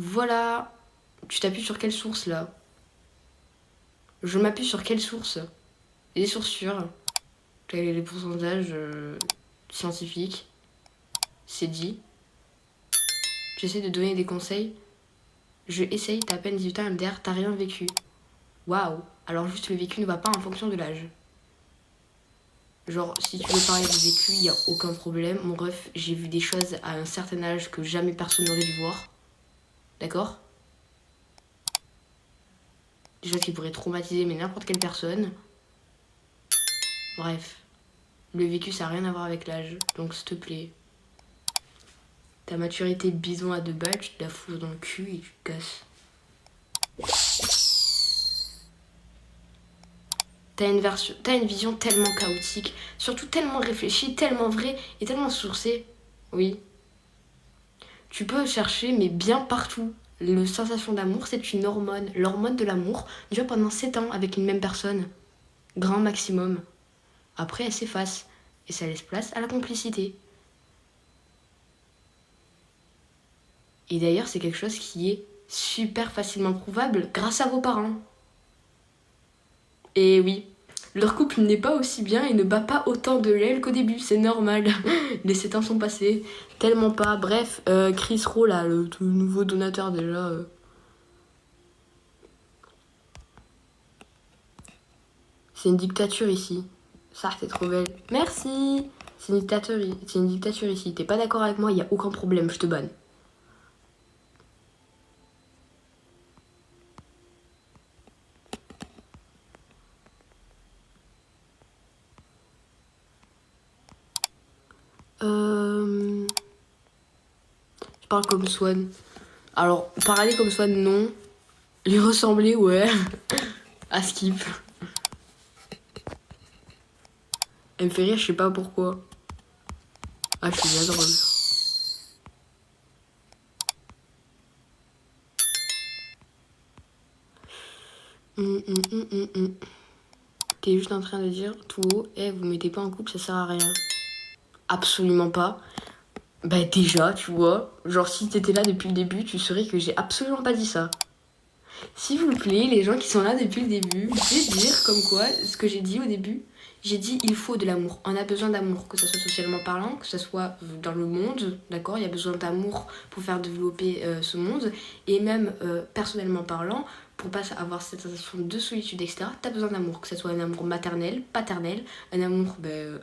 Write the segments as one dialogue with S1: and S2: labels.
S1: Voilà. Tu t'appuies sur quelle source là? Je m'appuie sur quelle source? Les sources sûres. Les pourcentages scientifiques. C'est dit. J'essaie de donner des conseils. Je essaye, t'as à peine 18 ans, MDR, t'as rien vécu. Waouh. Alors juste le vécu ne va pas en fonction de l'âge. Genre, si tu veux parler de vécu, il n'y a aucun problème. Mon ref, j'ai vu des choses à un certain âge que jamais personne n'aurait dû voir. D'accord? Des choses qui pourraient traumatiser mais n'importe quelle personne. Bref. Le vécu, ça n'a rien à voir avec l'âge. Donc, s'il te plaît. Ta maturité bidon à 2 balles, tu te la fous dans le cul et tu te casses. T'as une vision tellement chaotique, surtout tellement réfléchie, tellement vraie et tellement sourcée. Oui. Tu peux chercher, mais bien partout. La sensation d'amour, c'est une hormone. L'hormone de l'amour dure pendant 7 ans avec une même personne. Grand maximum. Après, elle s'efface. Et ça laisse place à la complicité. Et d'ailleurs, c'est quelque chose qui est super facilement prouvable grâce à vos parents. Et oui, leur couple n'est pas aussi bien et ne bat pas autant de l'aile qu'au début, c'est normal. Les 7 ans sont passés, tellement pas. Bref, Chris Rowe, là, le tout nouveau donateur déjà. C'est une dictature ici. Ça, t'es trop belle. Merci. C'est une dictature ici. T'es pas d'accord avec moi, y a aucun problème, je te banne. Je parle comme Swan. Alors, parler comme Swan, non. Lui ressembler, ouais. À Skip. Elle me fait rire, je sais pas pourquoi. Ah, je suis bien drôle. T'es juste en train de dire tout haut, vous mettez pas en couple, ça sert à rien. Absolument pas. Bah déjà, tu vois, genre si t'étais là depuis le début, tu saurais que j'ai absolument pas dit ça. S'il vous plaît, les gens qui sont là depuis le début, je vais dire comme quoi, ce que j'ai dit au début, j'ai dit il faut de l'amour. On a besoin d'amour, que ce soit socialement parlant, que ce soit dans le monde, d'accord? Il y a besoin d'amour pour faire développer ce monde. Et même personnellement parlant, pour pas avoir cette sensation de solitude, etc., t'as besoin d'amour. Que ce soit un amour maternel, paternel, un amour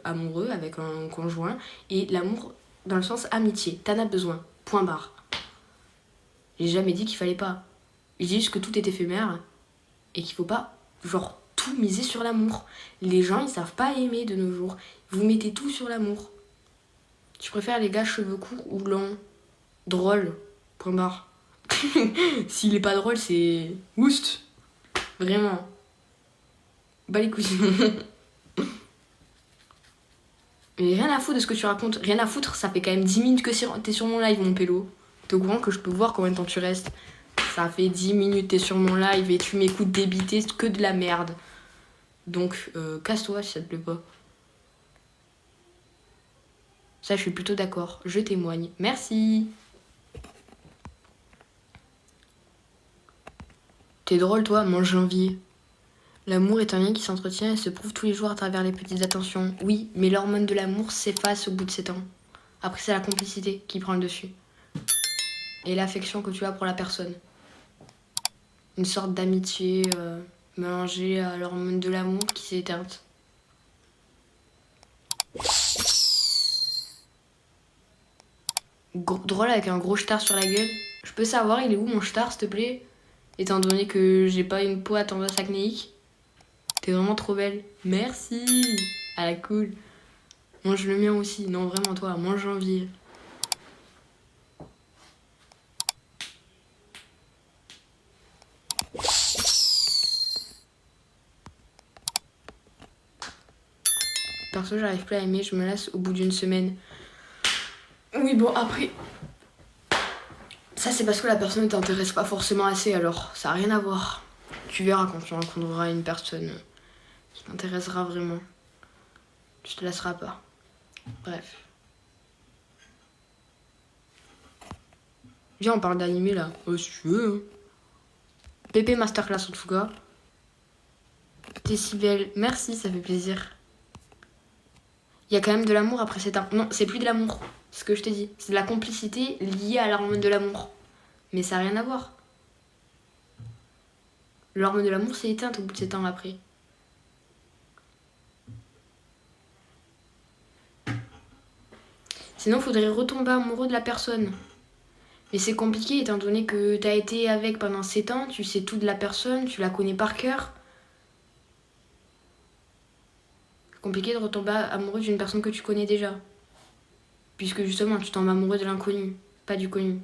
S1: amoureux avec un conjoint, et l'amour dans le sens amitié. T'en as besoin. Point barre. J'ai jamais dit qu'il fallait pas. J'ai dit juste que tout est éphémère et qu'il faut pas, genre, tout miser sur l'amour. Les gens, ils savent pas aimer de nos jours. Vous mettez tout sur l'amour. Tu préfères les gars cheveux courts ou longs? Drôle. Point barre. S'il est pas drôle, c'est oust. Vraiment. Bah les couilles. Mais rien à foutre de ce que tu racontes. Rien à foutre, ça fait quand même 10 minutes que t'es sur mon live, mon pélo. T'es au courant que je peux voir combien de temps tu restes? Ça fait 10 minutes, t'es sur mon live et tu m'écoutes débiter que de la merde. Donc, casse-toi si ça te plaît pas. Ça, je suis plutôt d'accord. Je témoigne. Merci. T'es drôle, toi, mange janvier. L'amour est un lien qui s'entretient et se prouve tous les jours à travers les petites attentions. Oui, mais l'hormone de l'amour s'efface au bout de 7 ans. Après, c'est la complicité qui prend le dessus. Et l'affection que tu as pour la personne. Une sorte d'amitié mélangée à l'hormone de l'amour qui s'est éteinte. Drôle avec un gros star sur la gueule. Je peux savoir, il est où mon star, s'il te plaît? Étant donné que j'ai pas une peau à tendance acnéique. T'es vraiment trop belle. Merci. À la cool. Mange le mien aussi. Non, vraiment, toi, mange janvier. Perso, j'arrive plus à aimer, je me lasse au bout d'une semaine. Oui, bon, après. Ça, c'est parce que la personne ne t'intéresse pas forcément assez, alors ça n'a rien à voir. Tu verras quand tu rencontreras une personne qui t'intéressera vraiment. Tu te lasseras pas. Bref. Viens, on parle d'animé là. Si tu veux. Hein. Pépé Masterclass en tout cas. T'es si belle. Merci, ça fait plaisir. Il y a quand même de l'amour après cet un. Non, c'est plus de l'amour. C'est ce que je te dis. C'est de la complicité liée à l'hormone de l'amour. Mais ça n'a rien à voir. L'hormone de l'amour s'est éteinte au bout de 7 ans après. Sinon, il faudrait retomber amoureux de la personne. Mais c'est compliqué étant donné que t'as été avec pendant 7 ans, tu sais tout de la personne, tu la connais par cœur. C'est compliqué de retomber amoureux d'une personne que tu connais déjà. Puisque justement, tu tombes amoureux de l'inconnu, pas du connu.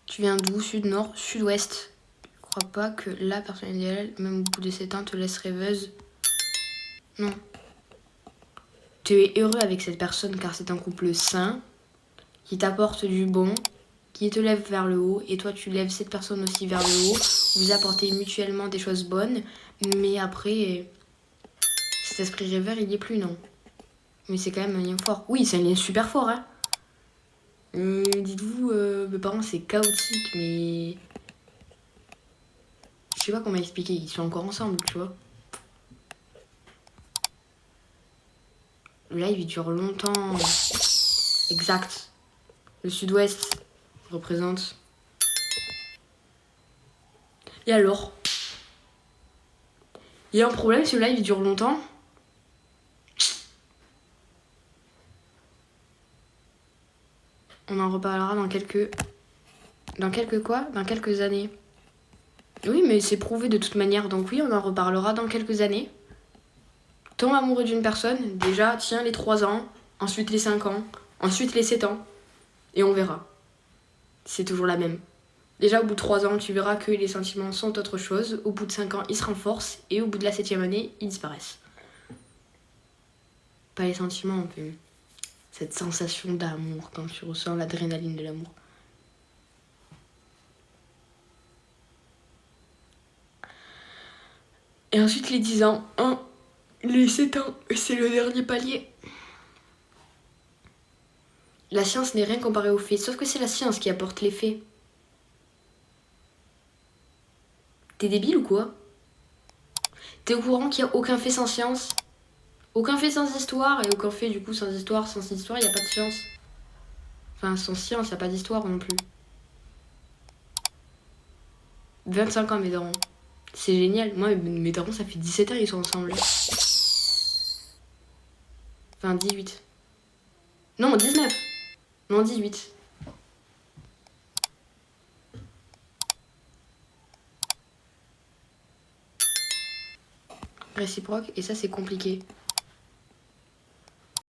S1: Tu viens d'où? Sud, nord, sud-ouest. Je crois pas que la personne idéale, même au bout de 7 ans, te laisse rêveuse. Non. Tu es heureux avec cette personne car c'est un couple sain, qui t'apporte du bon, qui te lève vers le haut, et toi tu lèves cette personne aussi vers le haut. Vous apportez mutuellement des choses bonnes, mais après, cet esprit rêveur, il n'y est plus, non. Mais c'est quand même un lien fort. Oui, c'est un lien super fort, hein. Dites-vous, mes parents, c'est chaotique, mais... Je sais pas comment expliquer, ils sont encore ensemble, tu vois. Le live, il dure longtemps. Exact. Le sud-ouest représente... Et alors? Il y a un problème si le live, il dure longtemps? On en reparlera dans quelques... Dans quelques quoi? Dans quelques années. Oui, mais c'est prouvé de toute manière, donc oui, on en reparlera dans quelques années. Tombe amoureux d'une personne, déjà, tiens les 3 ans, ensuite les 5 ans, ensuite les 7 ans, et on verra. C'est toujours la même. Déjà, au bout de 3 ans, tu verras que les sentiments sont autre chose. Au bout de 5 ans, ils se renforcent, et au bout de la 7e année, ils disparaissent. Pas les sentiments, mais cette sensation d'amour quand tu ressens l'adrénaline de l'amour. Et ensuite les 10 ans, les 7 ans, c'est le dernier palier. La science n'est rien comparée aux faits, sauf que c'est la science qui apporte les faits. T'es débile ou quoi? T'es au courant qu'il n'y a aucun fait sans science? Aucun fait sans histoire, et aucun fait du coup sans histoire. Sans histoire, il n'y a pas de science. Enfin, sans science, il n'y a pas d'histoire non plus. 25 ans mes darons. C'est génial. Moi, mes darons, ça fait 17 ans, ils sont ensemble. Enfin, 18. Non, 19. Non, 18. Réciproque, et ça, c'est compliqué.